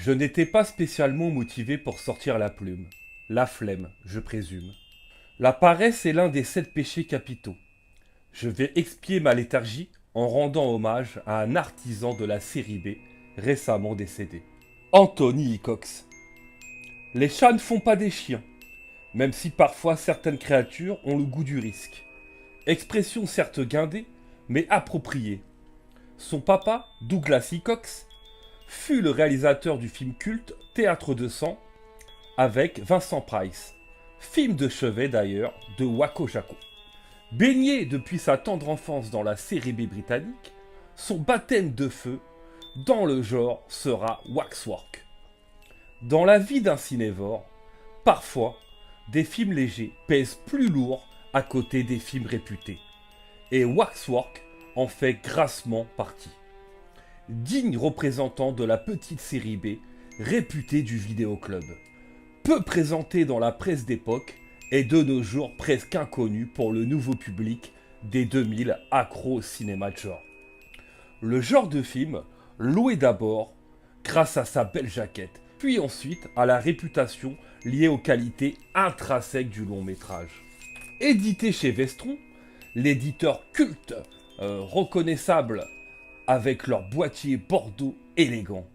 Je n'étais pas spécialement motivé pour sortir la plume. La flemme, je présume. La paresse est l'un des 7 péchés capitaux. Je vais expier ma léthargie en rendant hommage à un artisan de la série B récemment décédé. Anthony Hickox. Les chats ne font pas des chiens, même si parfois certaines créatures ont le goût du risque. Expression certes guindée, mais appropriée. Son papa, Douglas Hickox, fut le réalisateur du film culte Théâtre de sang avec Vincent Price, film de chevet d'ailleurs de Wako Jako. Baigné depuis sa tendre enfance dans la série B britannique, son baptême de feu dans le genre sera Waxwork. Dans la vie d'un cinévore, parfois, des films légers pèsent plus lourd à côté des films réputés. Et Waxwork en fait grassement partie. Digne représentant de la petite série B, réputée du vidéoclub. Peu présenté dans la presse d'époque, et de nos jours presque inconnu pour le nouveau public des 2000 accro au cinéma de genre. Le genre de film, loué d'abord grâce à sa belle jaquette, puis ensuite à la réputation liée aux qualités intrinsèques du long métrage. Édité chez Vestron, l'éditeur culte, reconnaissable avec leur boîtier bordeaux élégant.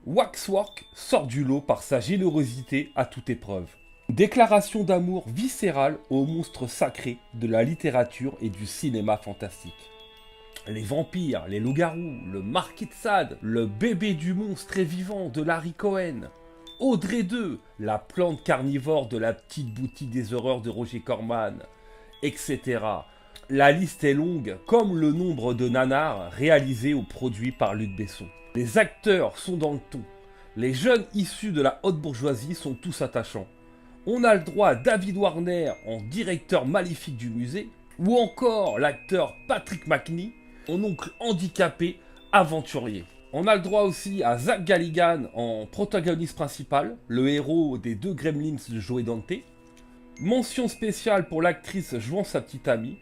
Waxwork sort du lot par sa générosité à toute épreuve. Déclaration d'amour viscérale aux monstres sacrés de la littérature et du cinéma fantastique. Les vampires, les loups-garous, le marquis de Sade, le bébé du monstre et vivant de Larry Cohen, Audrey 2, la plante carnivore de la petite boutique des horreurs de Roger Corman, etc. La liste est longue, comme le nombre de nanars réalisés ou produits par Luc Besson. Les acteurs sont dans le ton. Les jeunes issus de la haute bourgeoisie sont tous attachants. On a le droit à David Warner en directeur maléfique du musée, ou encore l'acteur Patrick Macnee en oncle handicapé aventurier. On a le droit aussi à Zach Galligan en protagoniste principal, le héros des 2 Gremlins de Joe Dante. Mention spéciale pour l'actrice jouant sa petite amie.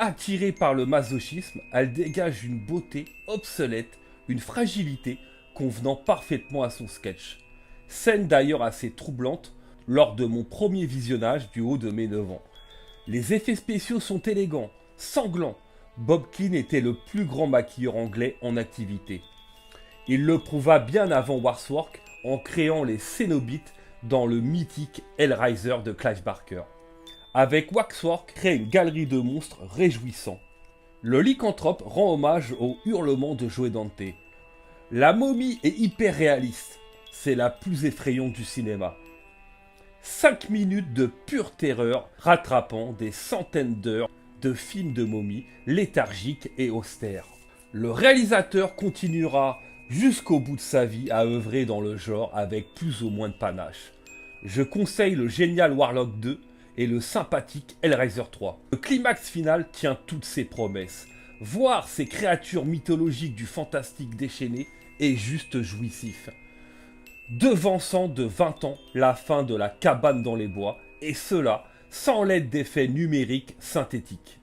Attirée par le masochisme, elle dégage une beauté obsolète, une fragilité convenant parfaitement à son sketch. Scène d'ailleurs assez troublante lors de mon premier visionnage du haut de mes 9 ans. Les effets spéciaux sont élégants, sanglants. Bob Keane était le plus grand maquilleur anglais en activité. Il le prouva bien avant Waxwork en créant les Cénobites dans le mythique Hellraiser de Clive Barker. Avec Waxwork, crée une galerie de monstres réjouissants. Le lycanthrope rend hommage au hurlement de Joe Dante. La momie est hyper réaliste. C'est la plus effrayante du cinéma. 5 minutes de pure terreur rattrapant des centaines d'heures de films de momies léthargiques et austères. Le réalisateur continuera jusqu'au bout de sa vie à œuvrer dans le genre avec plus ou moins de panache. Je conseille le génial Warlock 2 et le sympathique Hellraiser 3. Le climax final tient toutes ses promesses. Voir ces créatures mythologiques du fantastique déchaîné est juste jouissif. Devançant de 20 ans la fin de la cabane dans les bois, et cela sans l'aide d'effets numériques synthétiques.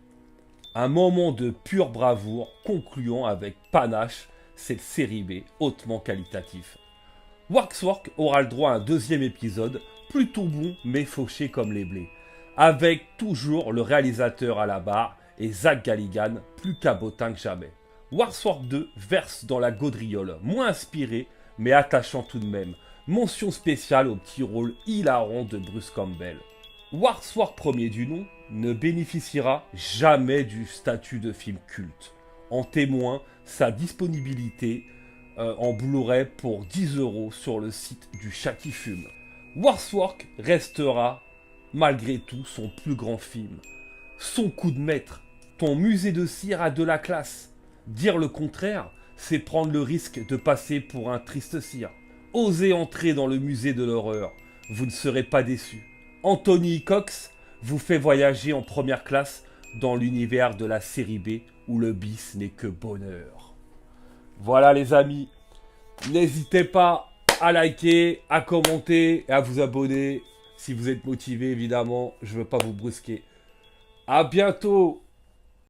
Un moment de pure bravoure concluant avec panache cette série B hautement qualitative. Waxwork aura le droit à un 2e épisode, plutôt bon mais fauché comme les blés, avec toujours le réalisateur à la barre et Zach Galligan plus cabotin que jamais. Waxwork 2 verse dans la gaudriole, moins inspiré mais attachant tout de même. Mention spéciale au petit rôle hilarant de Bruce Campbell. Waxwork premier du nom ne bénéficiera jamais du statut de film culte. En témoin sa disponibilité en Blu-ray pour 10 € sur le site du Chat qui fume. Waxwork restera malgré tout son plus grand film. Son coup de maître. Ton musée de cire a de la classe. Dire le contraire, c'est prendre le risque de passer pour un triste cire. Osez entrer dans le musée de l'horreur, vous ne serez pas déçus. Anthony Hickox vous fait voyager en première classe dans l'univers de la série B où le bis n'est que bonheur. Voilà les amis, n'hésitez pas à liker, à commenter et à vous abonner si vous êtes motivé évidemment, je ne veux pas vous brusquer. À bientôt.